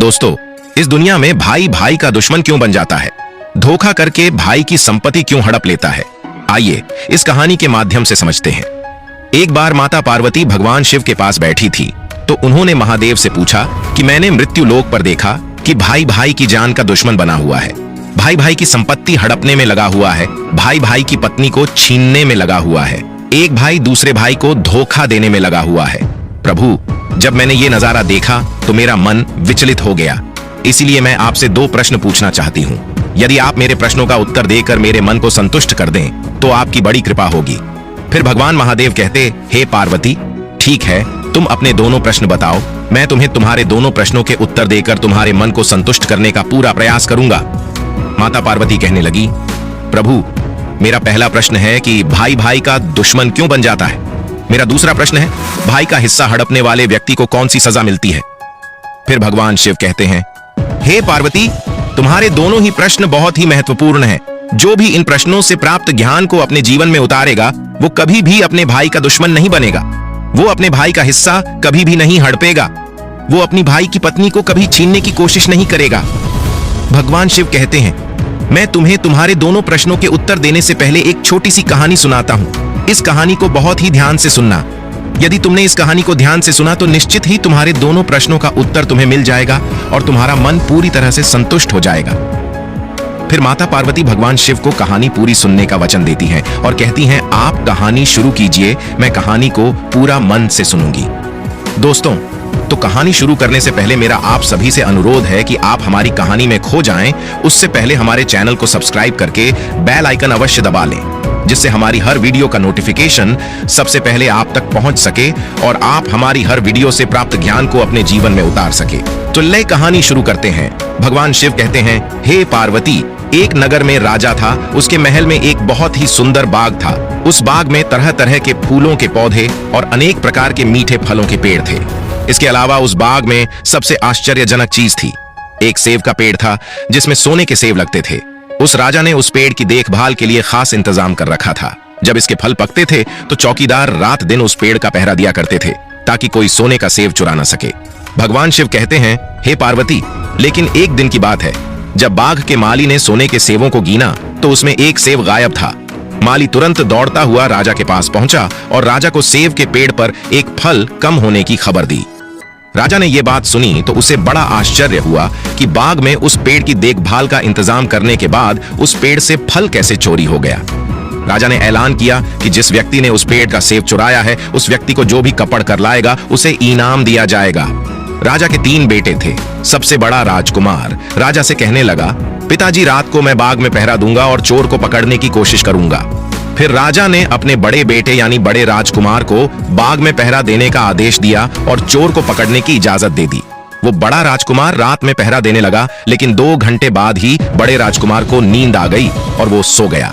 दोस्तों, इस दुनिया में भाई भाई का दुश्मन क्यों बन जाता है? धोखा करके भाई की संपत्ति क्यों हड़प लेता है? आइए इस कहानी के माध्यम से समझते हैं। एक बार माता पार्वती भगवान शिव के पास बैठी थी तो उन्होंने महादेव से पूछा कि मैंने मृत्यु लोक पर देखा कि भाई भाई की जान का दुश्मन बना हुआ है, भाई भाई की संपत्ति हड़पने में लगा हुआ है, भाई भाई की पत्नी को छीनने में लगा हुआ है, एक भाई दूसरे भाई को धोखा देने में लगा हुआ है। प्रभु, जब मैंने ये नजारा देखा तो मेरा मन विचलित हो गया। इसीलिए मैं आपसे 2 प्रश्न पूछना चाहती हूँ। यदि आप मेरे प्रश्नों का उत्तर देकर मेरे मन को संतुष्ट कर दें तो आपकी बड़ी कृपा होगी। फिर भगवान महादेव कहते, हे पार्वती, ठीक है, तुम अपने दोनों प्रश्न बताओ, मैं तुम्हें तुम्हारे दोनों प्रश्नों के उत्तर देकर तुम्हारे मन को संतुष्ट करने का पूरा प्रयास करूंगा। माता पार्वती कहने लगी, प्रभु, मेरा पहला प्रश्न है कि भाई भाई का दुश्मन क्यों बन जाता है? मेरा दूसरा प्रश्न है, भाई का हिस्सा हड़पने वाले व्यक्ति को कौन सी सजा मिलती है? फिर भगवान शिव कहते हैं, हे पार्वती, तुम्हारे दोनों ही प्रश्न बहुत ही महत्वपूर्ण हैं। जो भी इन प्रश्नों से प्राप्त ज्ञान को अपने जीवन में उतारेगा वो कभी भी अपने भाई का दुश्मन नहीं बनेगा, वो अपने भाई का हिस्सा कभी भी नहीं हड़पेगा, वो अपनी भाई की पत्नी को कभी छीनने की कोशिश नहीं करेगा। भगवान शिव कहते हैं, मैं तुम्हें तुम्हारे दोनों प्रश्नों के उत्तर देने से पहले एक छोटी सी कहानी सुनाता हूं। इस कहानी को बहुत ही ध्यान से सुनना। यदि तुमने इस कहानी को ध्यान से सुना तो निश्चित ही तुम्हारे दोनों प्रश्नों का उत्तर तुम्हें मिल जाएगा और तुम्हारा मन पूरी तरह से संतुष्ट हो जाएगा। फिर माता पार्वती भगवान शिव को कहानी पूरी सुनने का वचन देती हैं और कहती हैं, आप कहानी शुरू कीजिए, मैं कहानी को पूरा मन से सुनूंगी। दोस्तों, तो कहानी शुरू करने से पहले मेरा आप सभी से अनुरोध है कि आप हमारी कहानी में खो जाएं, उससे पहले हमारे चैनल को सब्सक्राइब करके बेल आइकन अवश्य दबा लें, जिससे हमारी हर वीडियो का नोटिफिकेशन सबसे पहले आप तक पहुंच सके और आप हमारी हर वीडियो से प्राप्त ज्ञान को अपने जीवन में उतार सके। तो ले कहानी शुरू करते हैं। भगवान शिव कहते हैं, हे पार्वती, एक नगर में राजा था। उसके महल में एक बहुत ही सुंदर बाग था। उस बाग में तरह तरह के फूलों के पौधे और अनेक प्रकार के मीठे फलों के पेड़ थे। इसके अलावा उस बाग में सबसे आश्चर्यजनक चीज थी, एक सेब का पेड़ था जिसमें सोने के सेब लगते थे। उस राजा ने उस पेड़ की देखभाल के लिए खास इंतजाम कर रखा था। जब इसके फल पकते थे तो चौकीदार रात दिन उस पेड़ का पहरा दिया करते थे ताकि कोई सोने का सेब चुरा न सके। भगवान शिव कहते हैं, हे पार्वती, लेकिन एक दिन की बात है, जब बाग के माली ने सोने के सेबों को गिना तो उसमें एक सेब गायब था। माली तुरंत दौड़ता हुआ राजा के पास पहुंचा और राजा को सेब के पेड़ पर एक फल कम होने की खबर दी। राजा ने यह बात सुनी तो उसे बड़ा आश्चर्य हुआ कि बाग में उस पेड़ की देखभाल का इंतजाम करने के बाद उस पेड़ से फल कैसे चोरी हो गया। राजा ने ऐलान किया कि जिस व्यक्ति ने उस पेड़ का सेब चुराया है, उस व्यक्ति को जो भी कपड़ कर लाएगा उसे इनाम दिया जाएगा। राजा के 3 बेटे थे। सबसे बड़ा राजकुमार राजा से कहने लगा, पिताजी, रात को मैं बाग में पहरा दूंगा और चोर को पकड़ने की कोशिश करूंगा। फिर राजा ने अपने बड़े बेटे यानी बड़े राजकुमार को बाग में पहरा देने का आदेश दिया और चोर को पकड़ने की इजाजत दे दी। वो बड़ा राजकुमार रात में पहरा देने लगा, लेकिन 2 घंटे बाद ही बड़े राजकुमार को नींद आ गई और वो सो गया।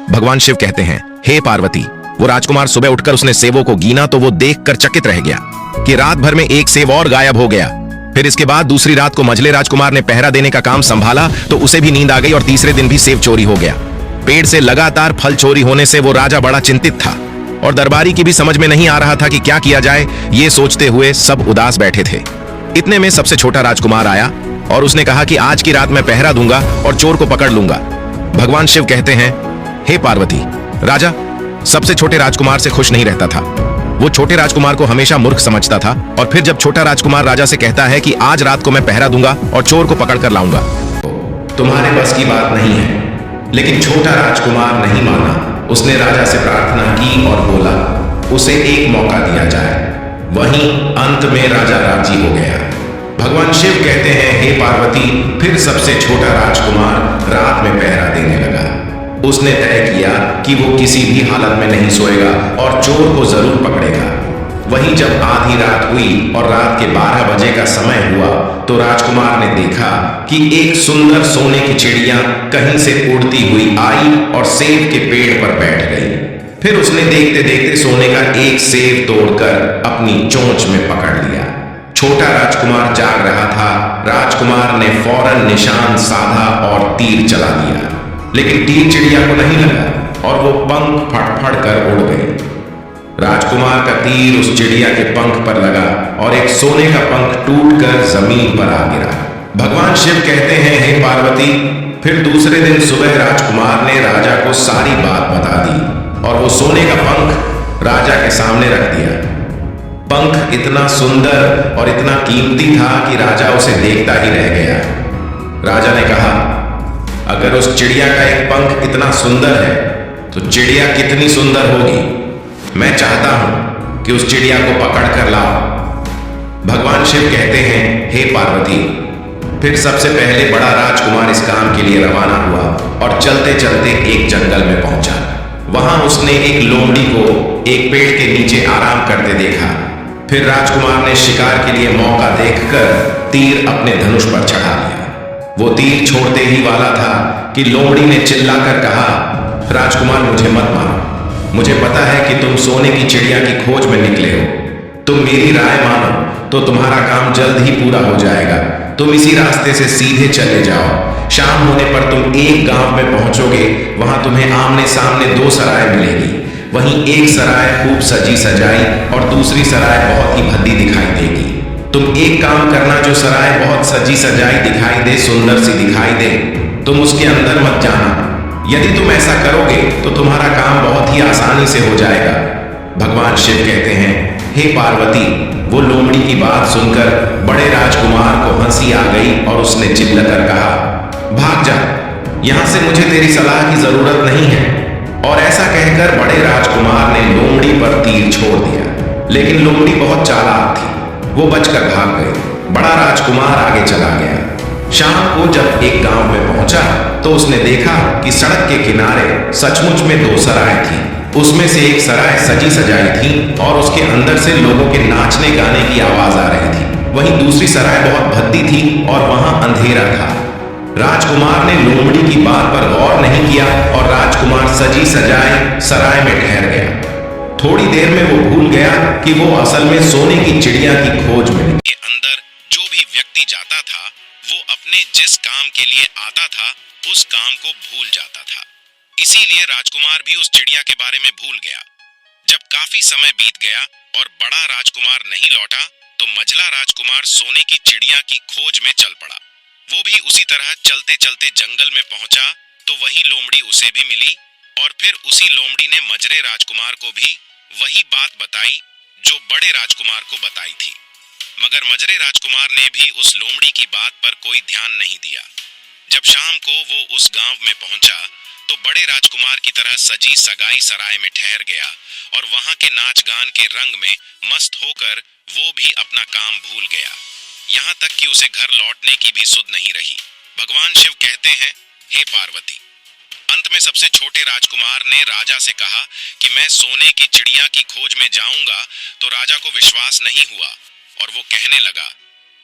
भगवान शिव कहते हैं, हे पार्वती, वो राजकुमार सुबह उठकर उसने सेबों को गिना तो वो देखकर चकित रह गया कि रात भर में एक सेब और गायब हो गया। फिर इसके बाद दूसरी रात को मझले राजकुमार ने पहरा देने का काम संभाला तो उसे भी नींद आ गई और तीसरे दिन भी सेब चोरी हो गया। पेड़ से लगातार फल चोरी होने से वो राजा बड़ा चिंतित था और दरबारी की भी समझ में नहीं आ रहा था कि क्या किया जाए। ये सोचते हुए सब उदास बैठे थे। इतने में सबसे छोटा राजकुमार आया और उसने कहा कि आज की रात मैं पहरा दूंगा और चोर को पकड़ लूंगा। भगवान शिव कहते हैं, हे पार्वती, राजा सबसे छोटे राजकुमार से खुश नहीं रहता था। वो छोटे राजकुमार को हमेशा मूर्ख समझता था और फिर जब छोटा राजकुमार राजा से कहता है कि आज रात को मैं पहरा दूंगा और चोर को पकड़ कर लाऊंगा, तुम्हारे बस की बात नहीं है। लेकिन छोटा राजकुमार नहीं माना। उसने राजा से प्रार्थना की और बोला, उसे एक मौका दिया जाए। वहीं अंत में राजा राजी हो गया। भगवान शिव कहते हैं, हे पार्वती, फिर सबसे छोटा राजकुमार रात में पहरा देने लगा। उसने तय किया कि वो किसी भी हालत में नहीं सोएगा और चोर को जरूर पकड़ेगा। वहीं जब आधी रात हुई और रात के 12 बजे का समय हुआ तो राजकुमार ने देखा कि एक सुंदर सोने की चिड़िया कहीं से उड़ती हुई आई और सेब के पेड़ पर बैठ गई। फिर उसने देखते देखते सोने का एक सेब तोड़कर अपनी चोंच में पकड़ लिया। छोटा राजकुमार जाग रहा था। राजकुमार ने फौरन निशान साधा और तीर चला दिया, लेकिन तीर चिड़िया को नहीं लगा और वो पंख फड़फड़ कर उड़ गई। राजकुमार का तीर उस चिड़िया के पंख पर लगा और एक सोने का पंख टूटकर जमीन पर आ गिरा। भगवान शिव कहते हैं, हे पार्वती, फिर दूसरे दिन सुबह राजकुमार ने राजा को सारी बात बता दी और वो सोने का पंख राजा के सामने रख दिया। पंख इतना सुंदर और इतना कीमती था कि राजा उसे देखता ही रह गया। राजा ने कहा, अगर उस चिड़िया का एक पंख इतना सुंदर है तो चिड़िया कितनी सुंदर होगी। मैं चाहता हूं कि उस चिड़िया को पकड़ कर लाओ। भगवान शिव कहते हैं, हे पार्वती, फिर सबसे पहले बड़ा राजकुमार इस काम के लिए रवाना हुआ और चलते चलते एक जंगल में पहुंचा। वहां उसने एक लोमड़ी को एक पेड़ के नीचे आराम करते देखा। फिर राजकुमार ने शिकार के लिए मौका देखकर तीर अपने धनुष पर चढ़ा लिया। वो तीर छोड़ते ही वाला था कि लोमड़ी ने चिल्लाकर कहा, राजकुमार, मुझे मत मारो। मुझे पता है कि तुम सोने की चिड़िया की खोज में निकले हो। तुम मेरी राय मानो तो तुम्हारा काम जल्द ही पूरा हो जाएगा। तुम इसी रास्ते से सीधे चले जाओ। शाम होने पर तुम एक गांव में पहुंचोगे। वहां तुम्हें आमने सामने दो सराय मिलेगी। वहीं एक सराय खूब सजी सजाई और दूसरी सराय बहुत ही भद्दी दिखाई देगी। तुम एक काम करना, जो सराय बहुत सजी सजाई दिखाई दे, सुंदर सी दिखाई दे, तुम उसके अंदर मत जाना। यदि तुम ऐसा करोगे तो तुम्हारा काम बहुत ही आसानी से हो जाएगा। भगवान शिव कहते हैं, हे पार्वती, वो लोमड़ी की बात सुनकर बड़े राजकुमार को हंसी आ गई और उसने चिल्लाकर कहा, भाग जा, यहां से मुझे तेरी सलाह की जरूरत नहीं है। और ऐसा कहकर बड़े राजकुमार ने लोमड़ी पर तीर छोड़ दिया। लेकिन लोमड़ी बहुत चालाक थी, वो बचकर भाग गई। बड़ा राजकुमार आगे चला गया। शाम को जब एक गांव में पहुंचा तो उसने देखा कि सड़क के किनारे सचमुच में दो सराय थी। उसमें से एक सराय सजी सजाई थी और उसके अंदर से लोगों के नाचने गाने की आवाज आ रही थी। वहीं दूसरी सराय बहुत भद्दी थी और वहां अंधेरा था। राजकुमार ने लोमड़ी की बात पर गौर नहीं किया और राजकुमार सजी सजाए सराय में ठहर गया। थोड़ी देर में वो भूल गया कि वो असल में सोने की चिड़िया की खोज में। के अंदर जो भी व्यक्ति जाता था वो अपने जिस काम के लिए आता था उस काम को भूल जाता था। इसीलिए राजकुमार भी उस चिड़िया के बारे में भूल गया। जब काफी समय बीत गया और बड़ा राजकुमार नहीं लौटा तो मझला राजकुमार सोने की चिड़िया की खोज में चल पड़ा। वो भी उसी तरह चलते चलते जंगल में पहुंचा तो वही लोमड़ी उसे भी मिली और फिर उसी लोमड़ी ने मझरे राजकुमार को भी वही बात बताई जो बड़े राजकुमार को बताई थी। मगर मझरे राजकुमार ने भी उस लोमड़ी की बात पर कोई ध्यान नहीं दिया। जब शाम को वो उस गांव में पहुंचा तो बड़े राजकुमार की तरह सजी सगाई सराय में ठहर गया और वहां के नाच गान के रंग में मस्त होकर वो भी अपना काम भूल गया। यहाँ तक कि उसे घर लौटने की भी सुध नहीं रही। भगवान शिव कहते हैं, हे पार्वती, अंत में सबसे छोटे राजकुमार ने राजा से कहा कि मैं सोने की चिड़िया की खोज में जाऊंगा तो राजा को विश्वास नहीं हुआ और वो कहने लगा,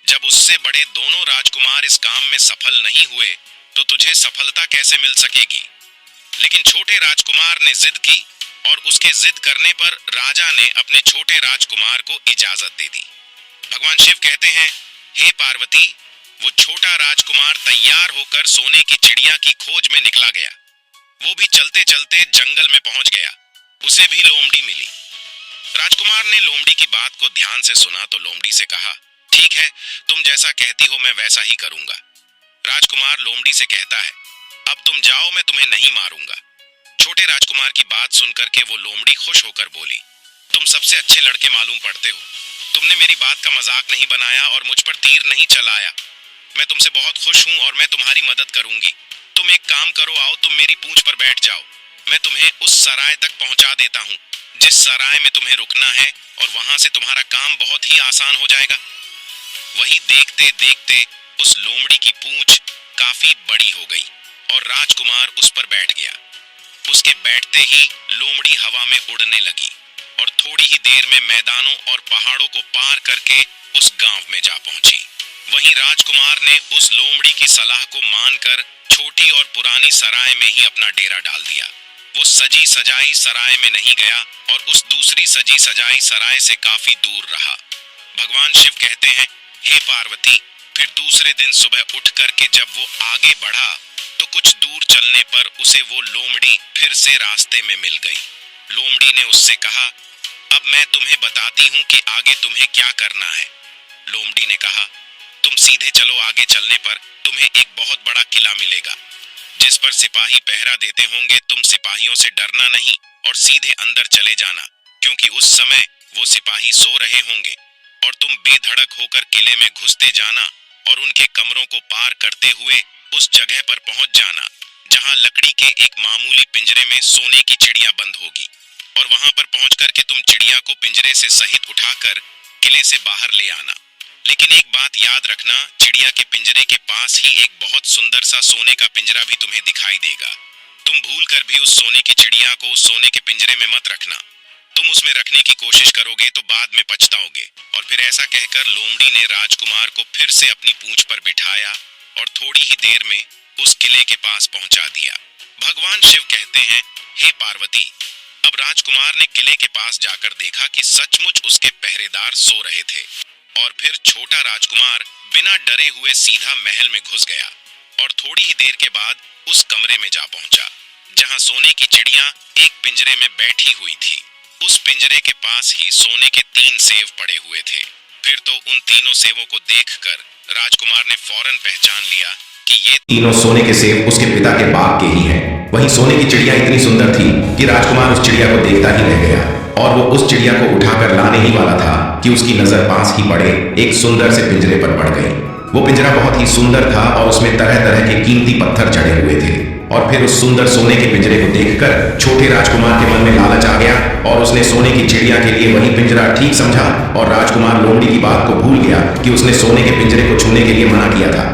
जब उससे बड़े दोनों राजकुमार इस काम में सफल नहीं हुए तो तुझे सफलता कैसे मिल सकेगी। लेकिन छोटे राजकुमार ने जिद की और उसके जिद करने पर राजा ने अपने छोटे राजकुमार को इजाजत दे दी। भगवान शिव कहते हैं, हे पार्वती, वो छोटा राजकुमार तैयार होकर सोने की चिड़िया की खोज में निकला गया। वो भी चलते चलते जंगल में पहुंच गया। उसे भी लोमड़ी मिली। राजकुमार ने लोमड़ी की बात को ध्यान से सुना तो लोमड़ी से कहा, ठीक है, तुम जैसा कहती हो मैं वैसा ही करूंगा। राजकुमार लोमड़ी से कहता है, अब तुम जाओ, मैं तुम्हें नहीं मारूंगा। छोटे राजकुमार की बात सुनकर के वो लोमड़ी खुश होकर बोली, तुम सबसे अच्छे लड़के मालूम पड़ते हो। तुमने मेरी बात का मजाक नहीं बनाया और मुझ पर तीर नहीं चलाया। मैं तुमसे बहुत खुश हूं और मैं तुम्हारी मदद करूंगी। तुम एक काम करो, आओ तुम मेरी पूंछ पर बैठ जाओ। मैं तुम्हें उस सराय तक पहुंचा देता हूं जिस सराय में तुम्हें रुकना है और वहां से तुम्हारा काम बहुत ही आसान हो जाएगा। वही देखते देखते उस लोमड़ी की पूंछ काफी बड़ी हो गई और राजकुमार उस पर बैठ गया। उसके बैठते ही लोमड़ी हवा में उड़ने लगी और थोड़ी ही देर में मैदानों और पहाड़ों को पार करके उस गांव में जा पहुंची। वहीं राजकुमार ने उस लोमड़ी की सलाह को मानकर छोटी और पुरानी सराय में ही अपना डेरा डाल दिया। वो सजी सजाई सराय में नहीं गया और उस दूसरी सजी सजाई सराय से काफी दूर रहा। भगवान शिव कहते हैं, हे पार्वती, फिर दूसरे दिन सुबह उठ करके जब वो आगे बढ़ा तो कुछ दूर चलने पर उसे वो लोमड़ी फिर से रास्ते में मिल गई। लोमड़ी ने उससे कहा, अब मैं तुम्हें बताती हूँ कि आगे तुम्हें क्या करना है। लोमड़ी ने कहा, तुम सीधे चलो, आगे चलने पर तुम्हें एक बहुत बड़ा किला मिलेगा जिस पर सिपाही पहरा देते होंगे। तुम सिपाहियों से डरना नहीं और सीधे अंदर चले जाना, क्योंकि उस समय वो सिपाही सो रहे होंगे। और तुम बेधड़क होकर किले में घुसते जाना और उनके कमरों को पार करते हुए उस जगह पर पहुंच जाना जहां लकड़ी के एक मामूली पिंजरे में सोने की चिड़िया बंद होगी। और वहां पर पहुंच करके तुम चिड़िया को पिंजरे से सहित उठाकर किले से बाहर ले आना। लेकिन एक बात याद रखना, चिड़िया के पिंजरे के पास ही एक बहुत सुंदर सा सोने का पिंजरा भी तुम्हें दिखाई देगा। तुम भूल कर भी उस सोने की चिड़िया को उस सोने के पिंजरे में मत रखना। तुम उसमें रखने की कोशिश करोगे तो बाद में पछताओगे। और फिर ऐसा कहकर लोमड़ी ने राजकुमार को फिर से अपनी पूंछ पर बिठाया और थोड़ी ही देर में उस किले के पास पहुंचा दिया। भगवान शिव कहते हैं, हे पार्वती, अब राजकुमार ने किले के पास जाकर देखा कि सचमुच उसके पहरेदार सो रहे थे। और फिर छोटा राजकुमार बिना डरे हुए सीधा महल में घुस गया और थोड़ी ही देर के बाद उस कमरे में जा पहुंचा जहां सोने की चिड़िया एक पिंजरे में बैठी हुई थी। उस पिंजरे के पास ही सोने के 3 सेव पड़े हुए थे। फिर तो उन तीनों सेवों को देखकर राजकुमार ने फौरन पहचान लिया कि ये तीनों सोने के सेब उसके पिता के बाग के ही हैं। वहीं सोने की चिड़िया इतनी सुंदर थी कि राजकुमार उस चिड़िया को देखता ही रह गया और वो उस चिड़िया को उठाकर लाने ही वाला था कि उसकी नजर पास ही पड़े एक सुंदर से पिंजरे पर पड़ गई। वो पिंजरा बहुत ही सुंदर था और उसमें तरह तरह के कीमती पत्थर चढ़े हुए थे। और फिर उस सुंदर सोने के पिंजरे को देखकर छोटे राजकुमार के मन में लालच आ गया और उसने सोने की चिड़िया के लिए वही पिंजरा ठीक समझा। और राजकुमार लोमड़ी की बात को भूल गया कि उसने सोने के पिंजरे को छूने के लिए मना किया था।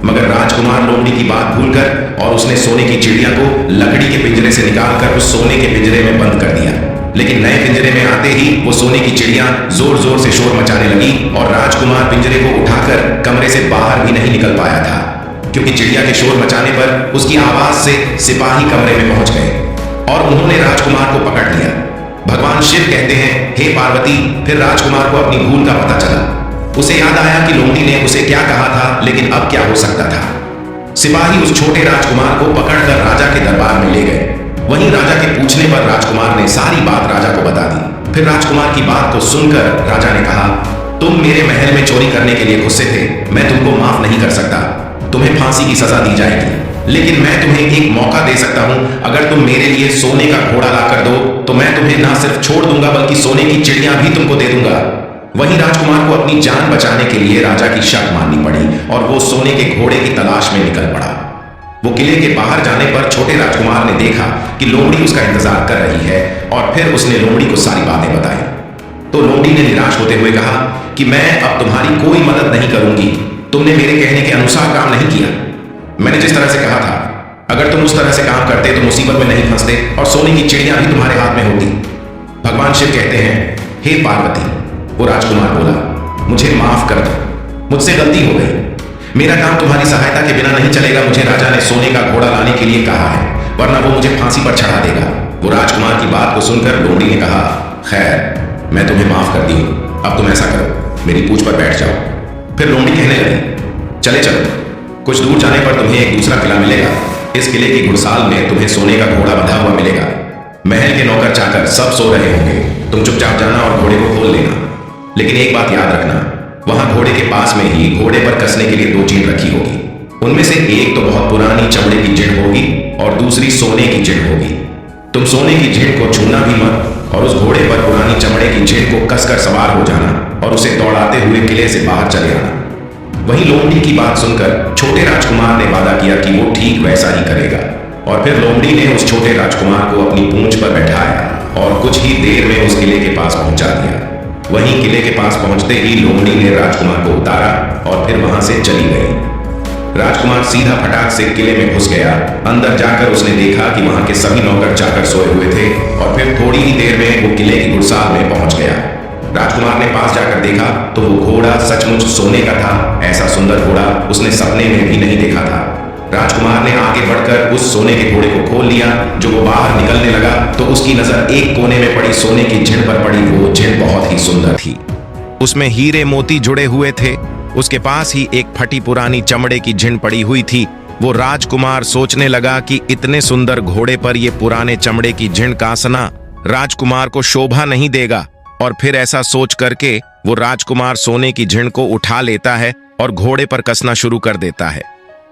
मगर राजकुमार लोमड़ी की बात भूलकर और उसने सोने की चिड़िया को लकड़ी के पिंजरे से निकालकर उस सोने के पिंजरे में बंद कर दिया। लेकिन नए पिंजरे में आते ही वो सोने की चिड़िया जोर जोर से शोर मचाने लगी और राजकुमार पिंजरे को उठाकर कमरे से बाहर भी नहीं निकल पाया था, क्योंकि चिड़िया के शोर मचाने पर उसकी आवाज से सिपाही कमरे में पहुंच गए और उन्होंने राजकुमार को पकड़ लिया। भगवान शिव कहते हैं, हे पार्वती, फिर राजकुमार को अपनी भूल का पता चला। उसे याद आया कि लोमड़ी ने उसे क्या कहा था, लेकिन अब क्या हो सकता था। सिपाही उस छोटे राजकुमार को पकड़कर राजा के दरबार में ले गए। वहीं राजा के पूछने पर राजकुमार ने सारी बात राजा को बता दी। फिर राजकुमार की बात को सुनकर राजा ने कहा, तुम मेरे महल में चोरी करने के लिए गुस्से थे, मैं तुमको माफ नहीं कर सकता। तुम्हें फांसी की सजा दी जाएगी, लेकिन मैं तुम्हें एक मौका दे सकता हूं। अगर तुम मेरे लिए सोने का घोड़ा लाकर दो तो मैं तुम्हें ना सिर्फ छोड़ दूंगा बल्कि सोने की चिड़िया भी तुमको दे दूंगा। वहीं राजकुमार को अपनी जान बचाने के लिए राजा की शर्त माननी पड़ी और वो सोने के घोड़े की तलाश में निकल पड़ा। वो किले के बाहर जाने पर छोटे राजकुमार ने देखा कि लोमड़ी उसका इंतजार कर रही है और फिर उसने लोमड़ी को सारी बातें बताई। तो लोमड़ी ने निराश होते हुए कहा कि मैं अब तुम्हारी कोई मदद नहीं करूंगी। तुमने मेरे कहने के अनुसार काम नहीं किया। मैंने जिस तरह से कहा था, अगर तुम उस तरह से काम करते तो मुसीबत में नहीं फंसते और सोने की चिड़िया भी तुम्हारे हाथ में होती। भगवान शिव कहते हैं, हे पार्वती, वो राजकुमार बोला, मुझे माफ कर दो, मुझसे गलती हो गई। मेरा काम तुम्हारी सहायता के बिना नहीं चलेगा। मुझे राजा ने सोने का घोड़ा लाने के लिए कहा है, वरना वो मुझे फांसी पर चढ़ा देगा। वो राजकुमार की बात को सुनकर लोमड़ी ने कहा, खैर, मैं तुम्हें माफ कर दी हूं। अब तुम ऐसा करो, मेरी पूंछ पर बैठ जाओ। फिर लोमड़ी कहने लगी, चले चलो, कुछ दूर जाने पर तुम्हें एक दूसरा किला मिलेगा। इस किले की घुड़साल में तुम्हें सोने का घोड़ा बंधा हुआ मिलेगा। महल के नौकर चाकर सब सो रहे होंगे। तुम चुपचाप जाना और घोड़े को खोल लेना। लेकिन एक बात याद रखना, वहां घोड़े के पास में ही घोड़े पर कसने के लिए 2 चीड़ रखी होगी। उनमें से एक तो बहुत पुरानी चमड़े की चिड़ होगी और दूसरी सोने की चिड़ होगी। तुम सोने की चिड़ को छूना भी मत और उस घोड़े पर पुरानी चमड़े की चिड़ को कसकर सवार हो जाना और उसे दौड़ाते हुए किले से बाहर चले आना। वहीं लोमड़ी की बात सुनकर छोटे राजकुमार ने वादा किया कि वो ठीक वैसा ही करेगा। और फिर लोमड़ी ने उस छोटे राजकुमार को अपनी पूंछ पर बैठाया और कुछ ही देर में उस किले के पास पहुंचा दिया। वहीं किले के पास पहुंचते ही लोमड़ी ने राजकुमार को उतारा और फिर वहां से चली गई। राजकुमार सीधा फटाक से किले में घुस गया। अंदर जाकर उसने देखा कि वहां के सभी नौकर चाकर सोए हुए थे और फिर थोड़ी ही देर में वो किले की घुड़साल में पहुंच गया। राजकुमार ने पास जाकर देखा तो वो घोड़ा सचमुच सोने का था। ऐसा सुंदर घोड़ा उसने सपने में भी नहीं देखा था। राजकुमार ने आगे बढ़कर उस सोने के घोड़े को खोल लिया। जो वो बाहर निकलने लगा तो उसकी नजर एक कोने में पड़ी सोने की झिड़ पर पड़ी। वो झिड़ बहुत ही सुंदर थी, उसमें हीरे मोती जुड़े हुए थे। उसके पास ही एक फटी पुरानी चमड़े की झिड़ पड़ी हुई थी। वो राजकुमार सोचने लगा कि इतने सुंदर घोड़े पर ये पुराने चमड़े की झिड़ का आसना राजकुमार को शोभा नहीं देगा। और फिर ऐसा सोच करके वो राजकुमार सोने की झिड़ को उठा लेता है और घोड़े पर कसना शुरू कर देता है।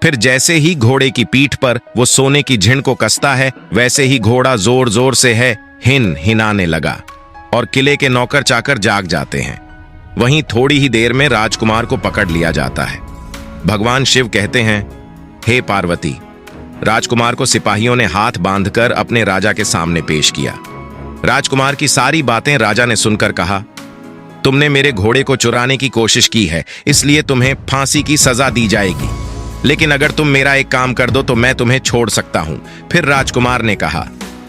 फिर जैसे ही घोड़े की पीठ पर वो सोने की झिन को कसता है, वैसे ही घोड़ा जोर जोर से हिनाने लगा और किले के नौकर चाकर जाग जाते हैं। वहीं थोड़ी ही देर में राजकुमार को पकड़ लिया जाता है। भगवान शिव कहते हैं, हे पार्वती। राजकुमार को सिपाहियों ने हाथ बांधकर अपने राजा के सामने पेश किया। राजकुमार की सारी बातें राजा ने सुनकर कहा, तुमने मेरे घोड़े को चुराने की कोशिश की है, इसलिए तुम्हें फांसी की सजा दी जाएगी। लेकिन अगर तुम मेरा एक काम कर दो तो मैं तुम्हें छोड़ सकता हूं। फिर राजकुमार ने कहा,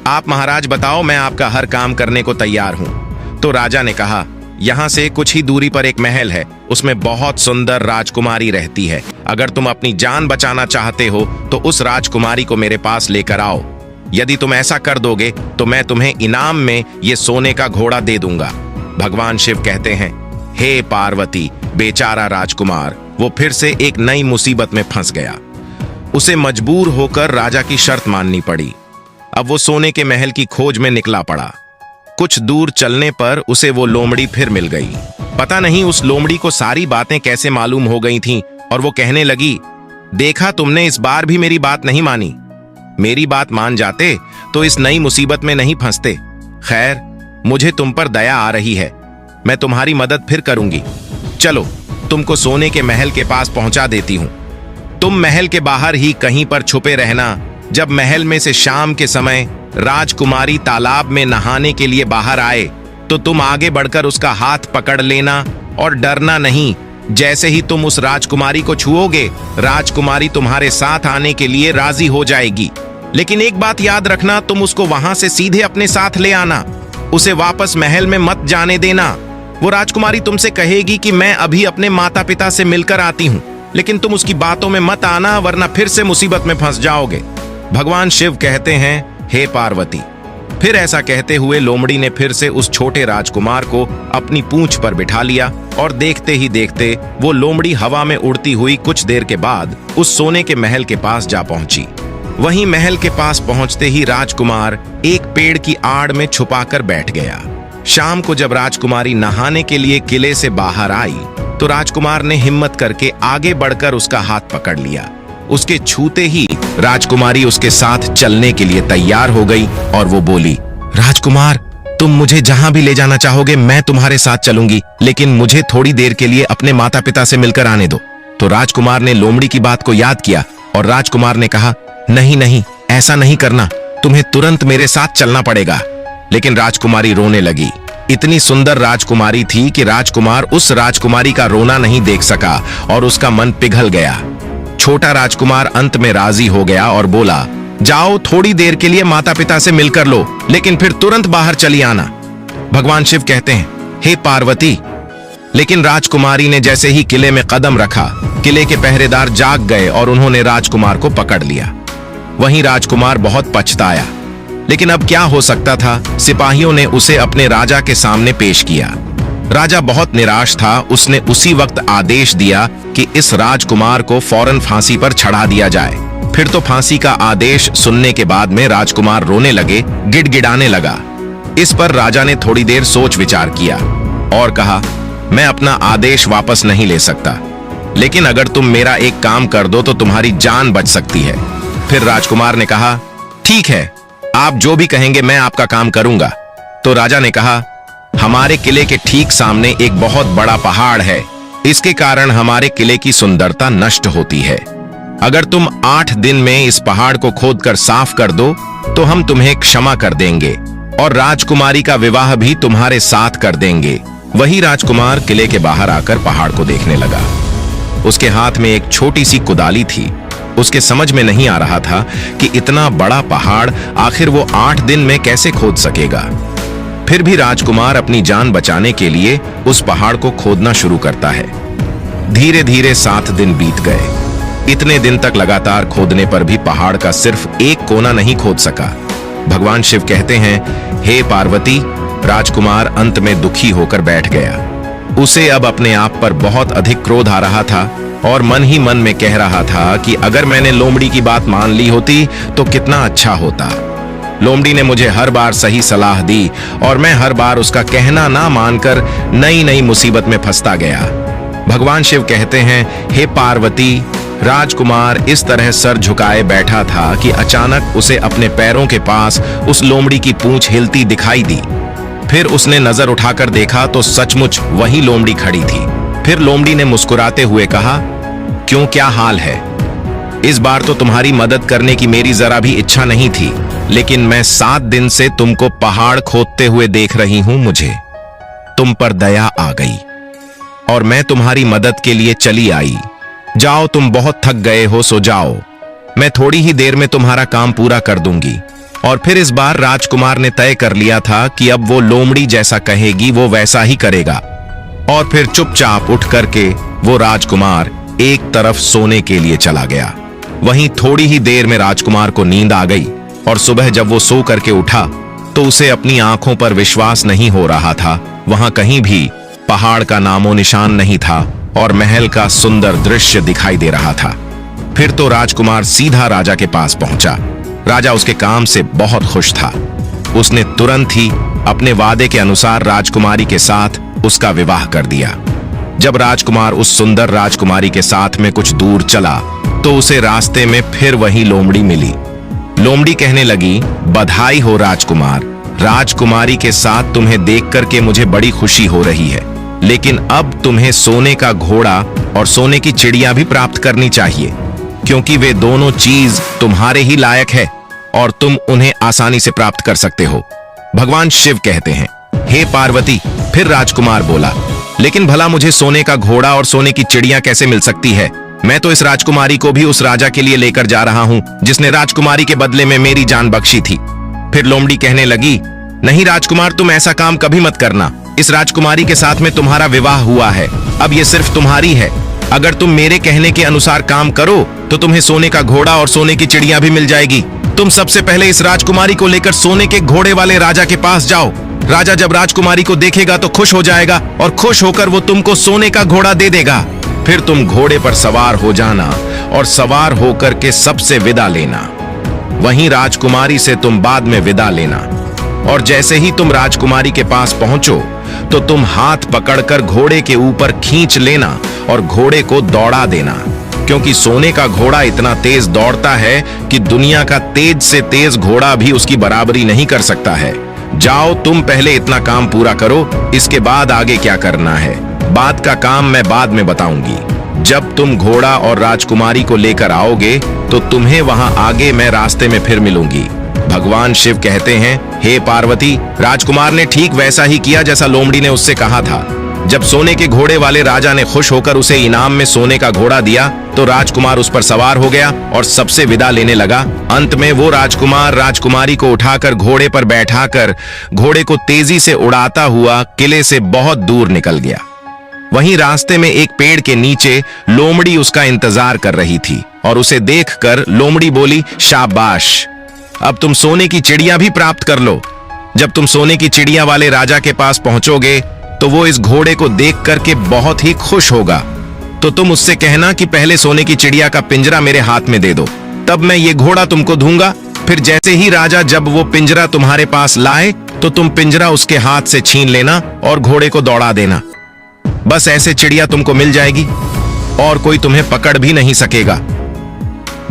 आप महाराज बताओ, मैं आपका हर काम करने को तैयार हूं। तो राजा ने कहा, यहां से कुछ ही दूरी पर एक महल है, उसमें बहुत सुंदर राजकुमारी रहती है। अगर तुम अपनी जान बचाना चाहते हो तो उस राजकुमारी को मेरे पास लेकर आओ। यदि तुम ऐसा कर दोगे तो मैं तुम्हें इनाम में ये सोने का घोड़ा दे दूंगा। भगवान शिव कहते हैं, हे पार्वती, बेचारा राजकुमार वो फिर से एक नई मुसीबत में फंस गया। उसे मजबूर होकर राजा की शर्त माननी पड़ी। अब वो सोने के महल की खोज में निकला पड़ा। कुछ दूर चलने पर उसे वो लोमड़ी फिर मिल गई। पता नहीं उस लोमड़ी को सारी बातें कैसे मालूम हो गई थीं और वो कहने लगी, देखा तुमने, इस बार भी मेरी बात नहीं मानी। मेरी बात मान जाते तो इस नई मुसीबत में नहीं फंसते। खैर, मुझे तुम पर दया आ रही है, मैं तुम्हारी मदद फिर करूंगी। चलो, तुमको सोने के महल के पास पहुंचा देती हूं। तुम महल के बाहर ही कहीं पर छुपे रहना। जब महल में से शाम के समय राजकुमारी तालाब में नहाने के लिए बाहर आए तो तुम आगे बढ़कर उसका हाथ पकड़ लेना और डरना नहीं। जैसे ही तुम उस राजकुमारी को छुओगे, राजकुमारी तुम्हारे साथ आने के लिए राजी हो जाएगी। लेकिन एक बात याद रखना, तुम उसको वहां से सीधे अपने साथ ले आना। उसे वापस महल में मत जाने देना। वो राजकुमारी तुमसे कहेगी कि मैं अभी अपने माता पिता से मिलकर आती हूं, लेकिन तुम उसकी बातों में मत आना, वरना फिर से मुसीबत में फंस जाओगे। भगवान शिव कहते हैं, हे पार्वती। फिर ऐसा कहते हुए लोमड़ी ने फिर से उस छोटे राजकुमार को अपनी पूंछ पर बिठा लिया और देखते ही देखते वो लोमड़ी हवा में उड़ती हुई कुछ देर के बाद उस सोने के महल के पास जा पहुंची। वहीं महल के पास पहुंचते ही राजकुमार एक पेड़ की आड़ में छुपाकर बैठ गया। शाम को जब राजकुमारी नहाने के लिए किले से बाहर आई तो राजकुमार ने हिम्मत करके आगे बढ़कर उसका हाथ पकड़ लिया। उसके छूते ही राजकुमारी उसके साथ चलने के लिए तैयार हो गई और वो बोली, राजकुमार, तुम मुझे जहां भी ले जाना चाहोगे मैं तुम्हारे साथ चलूंगी, लेकिन मुझे थोड़ी देर के लिए अपने माता पिता से मिलकर आने दो। तो राजकुमार ने लोमड़ी की बात को याद किया और राजकुमार ने कहा, नहीं नहीं, ऐसा नहीं करना, तुम्हें तुरंत मेरे साथ चलना पड़ेगा। लेकिन राजकुमारी रोने लगी। इतनी सुंदर राजकुमारी थी कि राजकुमार उस राजकुमारी का रोना नहीं देख सका और उसका मन पिघल गया। छोटा राजकुमार अंत में राजी हो गया और बोला, जाओ, थोड़ी देर के लिए माता पिता से मिलकर लो, लेकिन फिर तुरंत बाहर चली आना। भगवान शिव कहते हैं, हे पार्वती। लेकिन राजकुमारी ने जैसे ही किले में कदम रखा, किले के पहरेदार जाग गए और उन्होंने राजकुमार को पकड़ लिया। वहीं राजकुमार बहुत पछताया, लेकिन अब क्या हो सकता था। सिपाहियों ने उसे अपने राजा के सामने पेश किया। राजा बहुत निराश था। उसने उसी वक्त आदेश दिया कि इस राजकुमार को फौरन फांसी पर चढ़ा दिया जाए। फिर तो फांसी का आदेश सुनने के बाद में राजकुमार रोने लगे, गिड़गिड़ाने लगा। इस पर राजा ने थोड़ी देर सोच विचार किया और कहा, मैं अपना आदेश वापस नहीं ले सकता, लेकिन अगर तुम मेरा एक काम कर दो तो तुम्हारी जान बच सकती है। फिर राजकुमार ने कहा, ठीक है, आप जो भी कहेंगे मैं आपका काम करूंगा। तो राजा ने कहा, हमारे किले के ठीक सामने एक बहुत बड़ा पहाड़ है, इसके कारण हमारे किले की सुंदरता नष्ट होती है। अगर तुम 8 दिन में इस पहाड़ को खोदकर साफ कर दो तो हम तुम्हें क्षमा कर देंगे और राजकुमारी का विवाह भी तुम्हारे साथ कर देंगे। वही राजकुमार किले के बाहर आकर पहाड़ को देखने लगा। उसके हाथ में एक छोटी सी कुदाली थी। उसके समझ में नहीं आ रहा था कि इतना बड़ा पहाड़ आखिर वो 8 दिन में कैसे खोद सकेगा। फिर भी राजकुमार अपनी जान बचाने के लिए उस पहाड़ को खोदना शुरू करता है। धीरे धीरे 7 दिन बीत गए। इतने दिन तक लगातार खोदने पर भी पहाड़ का सिर्फ एक कोना नहीं खोद सका। भगवान शिव कहते हैं, हे पार्वती। राजकुमार अंत में दुखी होकर बैठ गया। उसे अब अपने आप पर बहुत अधिक क्रोध आ रहा था और मन ही मन में कह रहा था कि अगर मैंने लोमड़ी की बात मान ली होती तो कितना अच्छा होता। लोमड़ी ने मुझे हर बार सही सलाह दी और मैं हर बार उसका कहना ना मानकर नई नई मुसीबत में फंसता गया। भगवान शिव कहते हैं, हे पार्वती, राजकुमार इस तरह सर झुकाए बैठा था कि अचानक उसे अपने पैरों के पास उस लोमड़ी की पूंछ हिलती दिखाई दी। फिर उसने नजर उठाकर देखा तो सचमुच वही लोमड़ी खड़ी थी। फिर लोमड़ी ने मुस्कुराते हुए कहा, क्यों, क्या हाल है? इस बार तो तुम्हारी मदद करने की मेरी जरा भी इच्छा नहीं थी, लेकिन मैं 7 दिन से तुमको पहाड़ खोदते हुए देख रही हूं। मुझे तुम पर दया आ गई और मैं तुम्हारी मदद के लिए चली आई। जाओ, तुम बहुत थक गए हो, सो जाओ। मैं थोड़ी ही देर में तुम्हारा काम पूरा कर दूंगी। और फिर इस बार राजकुमार ने तय कर लिया था कि अब वो लोमड़ी जैसा कहेगी वो वैसा ही करेगा। और फिर चुपचाप उठ करके वो राजकुमार एक तरफ सोने के लिए चला गया। वहीं थोड़ी ही देर में राजकुमार को नींद आ गई और सुबह जब वो सो करके उठा तो उसे अपनी आंखों पर विश्वास नहीं हो रहा था। वहां कहीं भी पहाड़ का नामो निशान नहीं था और महल का सुंदर दृश्य दिखाई दे रहा था। फिर तो राजकुमार सीधा राजा के पास पहुंचा। राजा उसके काम से बहुत खुश था। उसने तुरंत ही अपने वादे के अनुसार राजकुमारी के साथ उसका विवाह कर दिया। जब राजकुमार उस सुंदर राजकुमारी के साथ में कुछ दूर चला तो उसे रास्ते में फिर वही लोमड़ी मिली। लोमड़ी कहने लगी, बधाई हो राजकुमार, राजकुमारी के साथ तुम्हें देख करके मुझे बड़ी खुशी हो रही है, लेकिन अब तुम्हें सोने का घोड़ा और सोने की चिड़िया भी प्राप्त करनी चाहिए, क्योंकि वे दोनों चीज तुम्हारे ही लायक है और तुम उन्हें आसानी से प्राप्त कर सकते हो। भगवान शिव कहते हैं, हे पार्वती। फिर राजकुमार बोला, लेकिन भला मुझे सोने का घोड़ा और सोने की चिड़िया कैसे मिल सकती है? मैं तो इस राजकुमारी को भी उस राजा के लिए लेकर जा रहा हूं जिसने राजकुमारी के बदले में मेरी जान बख्शी थी। फिर लोमड़ी कहने लगी, नहीं राजकुमार, तुम ऐसा काम कभी मत करना। इस राजकुमारी के साथ में तुम्हारा विवाह हुआ है, अब ये सिर्फ तुम्हारी है। अगर तुम मेरे कहने के अनुसार काम करो तो तुम्हें सोने का घोड़ा और सोने की चिड़िया भी मिल जाएगी। तुम सबसे पहले इस राजकुमारी को लेकर सोने के घोड़े वाले राजा के पास जाओ। राजा जब राजकुमारी को देखेगा तो खुश हो जाएगा और खुश होकर वो तुमको सोने का घोड़ा दे देगा। फिर तुम घोड़े पर सवार हो जाना और सवार होकर के सबसे विदा लेना। वहीं राजकुमारी से तुम बाद में विदा लेना। और जैसे ही तुम राजकुमारी के पास पहुंचो तो तुम हाथ पकड़कर घोड़े के ऊपर खींच लेना और घोड़े को दौड़ा देना, क्योंकि सोने का घोड़ा इतना तेज दौड़ता है कि दुनिया का तेज से तेज घोड़ा भी उसकी बराबरी नहीं कर सकता है। जाओ, तुम पहले इतना काम पूरा करो, इसके बाद आगे क्या करना है बाद का काम मैं बाद में बताऊंगी। जब तुम घोड़ा और राजकुमारी को लेकर आओगे तो तुम्हें वहां आगे मैं रास्ते में फिर मिलूंगी। भगवान शिव कहते हैं, हे पार्वती, राजकुमार ने ठीक वैसा ही किया जैसा लोमड़ी ने उससे कहा था। जब सोने के घोड़े वाले राजा ने खुश होकर उसे इनाम में सोने का घोड़ा दिया तो राजकुमार उस पर सवार हो गया और सबसे विदा लेने लगा। अंत में वो राजकुमार राजकुमारी को उठाकर घोड़े पर बैठाकर घोड़े को तेजी से उड़ाता हुआ किले से बहुत दूर निकल गया। वहीं रास्ते में एक पेड़ के नीचे लोमड़ी उसका इंतजार कर रही थी और उसे देखकर लोमड़ी बोली, शाबाश, अब तुम सोने की चिड़िया भी प्राप्त कर लो। जब तुम सोने की चिड़िया वाले राजा के पास पहुंचोगे तो वो इस घोड़े को देख करके बहुत ही खुश होगा। तो तुम उससे कहना कि पहले सोने की चिड़िया का पिंजरा मेरे हाथ में दे दो, तब मैं ये घोड़ा तुमको दूंगा। फिर जैसे ही राजा जब वो पिंजरा तुम्हारे पास लाए तो तुम पिंजरा उसके हाथ से छीन लेना और घोड़े को दौड़ा देना। बस ऐसे चिड़िया तुमको मिल जाएगी और कोई तुम्हें पकड़ भी नहीं सकेगा।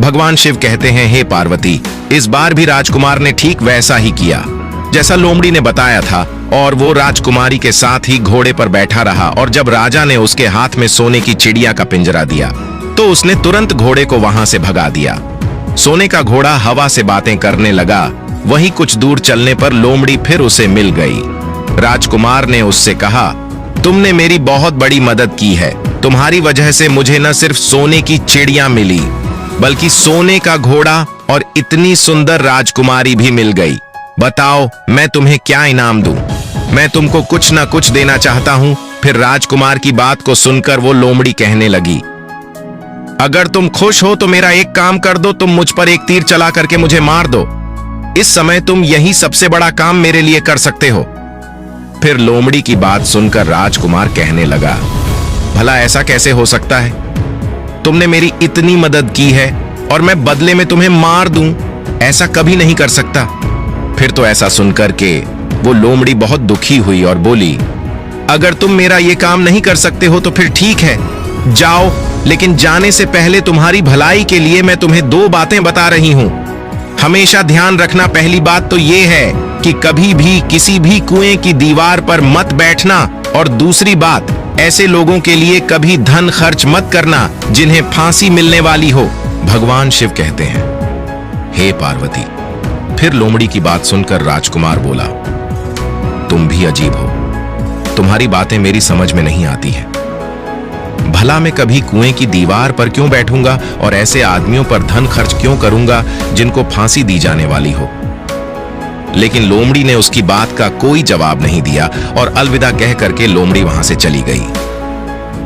भगवान शिव कहते हैं, हे पार्वती, इस बार भी राजकुमार ने ठीक वैसा ही किया जैसा लोमड़ी ने बताया था और वो राजकुमारी के साथ ही घोड़े पर बैठा रहा। और जब राजा ने उसके हाथ में सोने की चिड़िया का पिंजरा दिया तो उसने तुरंत घोड़े को वहां से भगा दिया। सोने का घोड़ा हवा से बातें करने लगा। वहीं कुछ दूर चलने पर लोमड़ी फिर उसे मिल गई। राजकुमार ने उससे कहा, तुमने मेरी बहुत बड़ी मदद की है। तुम्हारी वजह से मुझे न सिर्फ सोने की चिड़िया मिली बल्कि सोने का घोड़ा और इतनी सुंदर राजकुमारी भी मिल गई। बताओ मैं तुम्हें क्या इनाम दूं? मैं तुमको कुछ ना कुछ देना चाहता हूं। फिर राजकुमार की बात को सुनकर वो लोमड़ी कहने लगी, अगर तुम खुश हो तो मेरा एक काम कर दो, तुम मुझ पर एक तीर चला करके मुझे मार दो। इस समय तुम यही सबसे बड़ा काम मेरे लिए कर सकते हो। फिर लोमड़ी की बात सुनकर राजकुमार कहने लगा, भला ऐसा कैसे हो सकता है? तुमने मेरी इतनी मदद की है और मैं बदले में तुम्हें मार दूं, ऐसा कभी नहीं कर सकता। फिर तो ऐसा सुनकर के वो लोमड़ी बहुत दुखी हुई और बोली, अगर तुम मेरा ये काम नहीं कर सकते हो तो फिर ठीक है, जाओ, लेकिन जाने से पहले तुम्हारी भलाई के लिए मैं तुम्हें 2 बातें बता रही हूं। हमेशा ध्यान रखना, पहली बात तो यह है कि कभी भी किसी भी कुएं की दीवार पर मत बैठना, और दूसरी बात, ऐसे लोगों के लिए कभी धन खर्च मत करना जिन्हें फांसी मिलने वाली हो। भगवान शिव कहते हैं, हे पार्वती। फिर लोमड़ी की बात सुनकर राजकुमार बोला, तुम भी अजीब हो, तुम्हारी बातें मेरी समझ में नहीं आती हैं। भला मैं कभी कुएं की दीवार पर क्यों बैठूंगा और ऐसे आदमियों पर धन खर्च क्यों करूंगा जिनको फांसी दी जाने वाली हो। लेकिन लोमड़ी ने उसकी बात का कोई जवाब नहीं दिया और अलविदा कह करके लोमड़ी वहां से चली गई।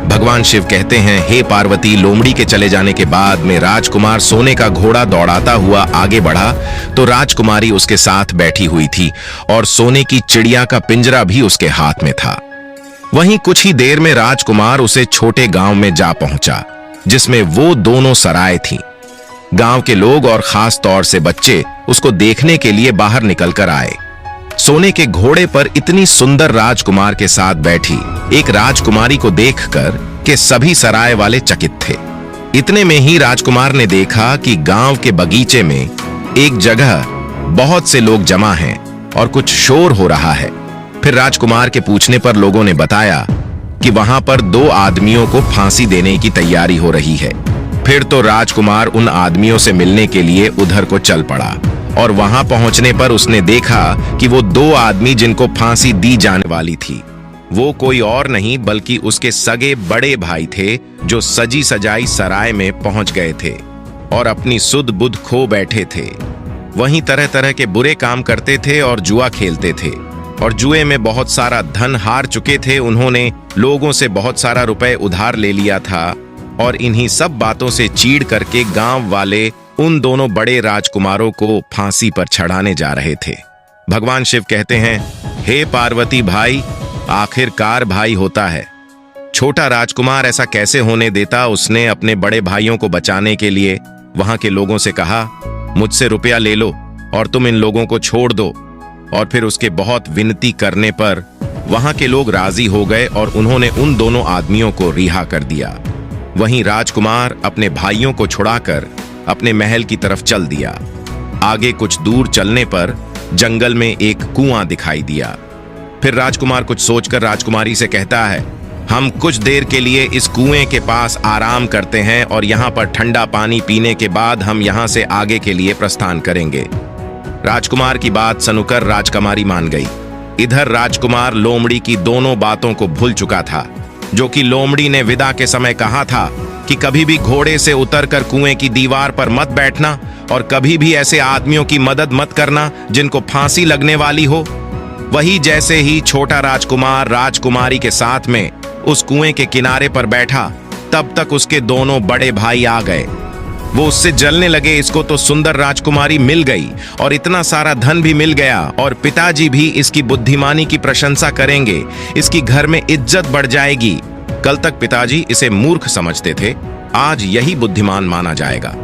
भगवान शिव कहते हैं, हे पार्वती, लोमड़ी के चले जाने के बाद में राजकुमार सोने का घोड़ा दौड़ाता हुआ आगे बढ़ा तो राजकुमारी उसके साथ बैठी हुई थी और सोने की चिड़िया का पिंजरा भी उसके हाथ में था। वहीं कुछ ही देर में राजकुमार उसे छोटे गांव में जा पहुंचा जिसमें वो दोनों सराय थी। गांव के लोग और खास तौर से बच्चे उसको देखने के लिए बाहर निकल कर आए। सोने के घोड़े पर इतनी सुंदर राजकुमार के साथ बैठी एक राजकुमारी को देखकर के सभी सराय वाले चकित थे। इतने में ही राजकुमार ने देखा कि गांव के बगीचे में एक जगह बहुत से लोग जमा हैं और कुछ शोर हो रहा है। फिर राजकुमार के पूछने पर लोगों ने बताया कि वहां पर 2 आदमियों को फांसी देने की तैयारी हो रही है। फिर तो राजकुमार उन आदमियों से मिलने के लिए उधर को चल पड़ा और वहां पहुंचने पर उसने देखा कि वो 2 आदमी जिनको फांसी दी जाने वाली थी वो कोई और नहीं बल्कि उसके सगे बड़े भाई थे, जो सजी सजाई सराय में पहुंच गए थे और अपनी सुध बुध खो बैठे थे। वहीं तरह तरह के बुरे काम करते थे और जुआ खेलते थे और जुए में बहुत सारा धन हार चुके थे। उन्होंने लोगों से बहुत सारा रुपए उधार ले लिया था और इन्हीं सब बातों से चीड़ करके गांव वाले उन दोनों बड़े राजकुमारों को फांसी पर चढ़ाने जा रहे थे। भगवान शिव कहते हैं, हे पार्वती भाई, आखिरकार भाई होता है। छोटा राजकुमार ऐसा कैसे होने देता। उसने अपने बड़े भाइयों को बचाने के लिए वहां के लोगों से कहा, मुझसे रुपया ले लो और तुम इन लोगों को छोड़ दो। और फिर उसके बहुत विनती करने पर वहां के लोग राजी हो गए और उन्होंने उन दोनों आदमियों को रिहा कर दिया। वहीं राजकुमार अपने भाइयों को छुड़ाकर अपने महल की तरफ चल दिया। आगे कुछ दूर चलने पर जंगल में एक कुआं दिखाई दिया। फिर राजकुमार कुछ सोचकर राजकुमारी से कहता है, हम कुछ देर के लिए इस कुएं के पास आराम करते हैं और यहाँ पर ठंडा पानी पीने के बाद हम यहाँ से आगे के लिए प्रस्थान करेंगे। राजकुमार की बात सुनकर राजकुमारी मान गई। इधर राजकुमार लोमड़ी की दोनों बातों को भूल चुका था, जो कि लोमड़ी ने विदा के समय कहा था कि कभी भी घोड़े से उतरकर कुएं की दीवार पर मत बैठना और कभी भी ऐसे आदमियों की मदद मत करना जिनको फांसी लगने वाली हो। वही जैसे ही छोटा राजकुमार राजकुमारी के साथ में उस कुएं के किनारे पर बैठा, तब तक उसके दोनों बड़े भाई आ गए। वो उससे जलने लगे। इसको तो सुंदर राजकुमारी मिल गई और इतना सारा धन भी मिल गया और पिताजी भी इसकी बुद्धिमानी की प्रशंसा करेंगे, इसकी घर में इज्जत बढ़ जाएगी। कल तक पिताजी इसे मूर्ख समझते थे, आज यही बुद्धिमान माना जाएगा।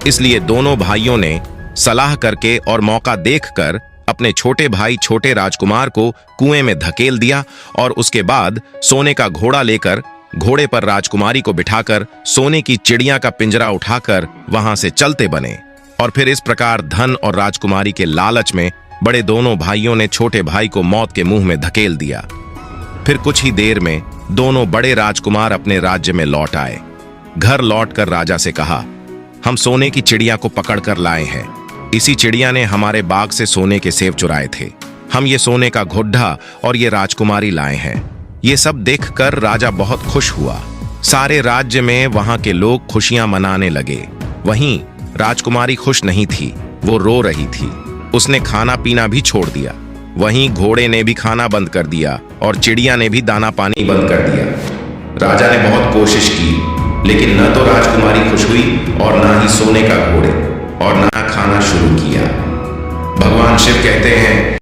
इसलिए दोनों भाइयों ने सलाह करके और मौका देखकर अपने छोटे भाई छोटे राजकुमार को कुएं में धकेल दिया और उसके बाद सोने का घोड़ा लेकर घोड़े पर राजकुमारी को बिठाकर सोने की चिड़िया का पिंजरा उठाकर वहां से चलते बने। और फिर इस प्रकार धन और राजकुमारी के लालच में बड़े दोनों भाइयों ने छोटे भाई को मौत के मुंह में धकेल दिया। फिर कुछ ही देर में दोनों बड़े राजकुमार अपने राज्य में लौट आए। घर लौटकर राजा से कहा, हम सोने की चिड़िया को पकड़ कर लाए हैं। इसी चिड़िया ने हमारे बाग से सोने के सेब चुराए थे। हम ये सोने का घुड्डा और ये राजकुमारी लाए हैं। ये सब देखकर राजा बहुत खुश हुआ। सारे राज्य में वहां के लोग खुशियां मनाने लगे। वहीं राजकुमारी खुश नहीं थी, वो रो रही थी। उसने खाना पीना भी छोड़ दिया। वहीं घोड़े ने भी खाना बंद कर दिया और चिड़िया ने भी दाना पानी बंद कर दिया। राजा ने बहुत कोशिश की, लेकिन न तो राजकुमारी खुश हुई और ना ही सोने का घोड़े और ना खाना शुरू किया। भगवान शिव कहते हैं,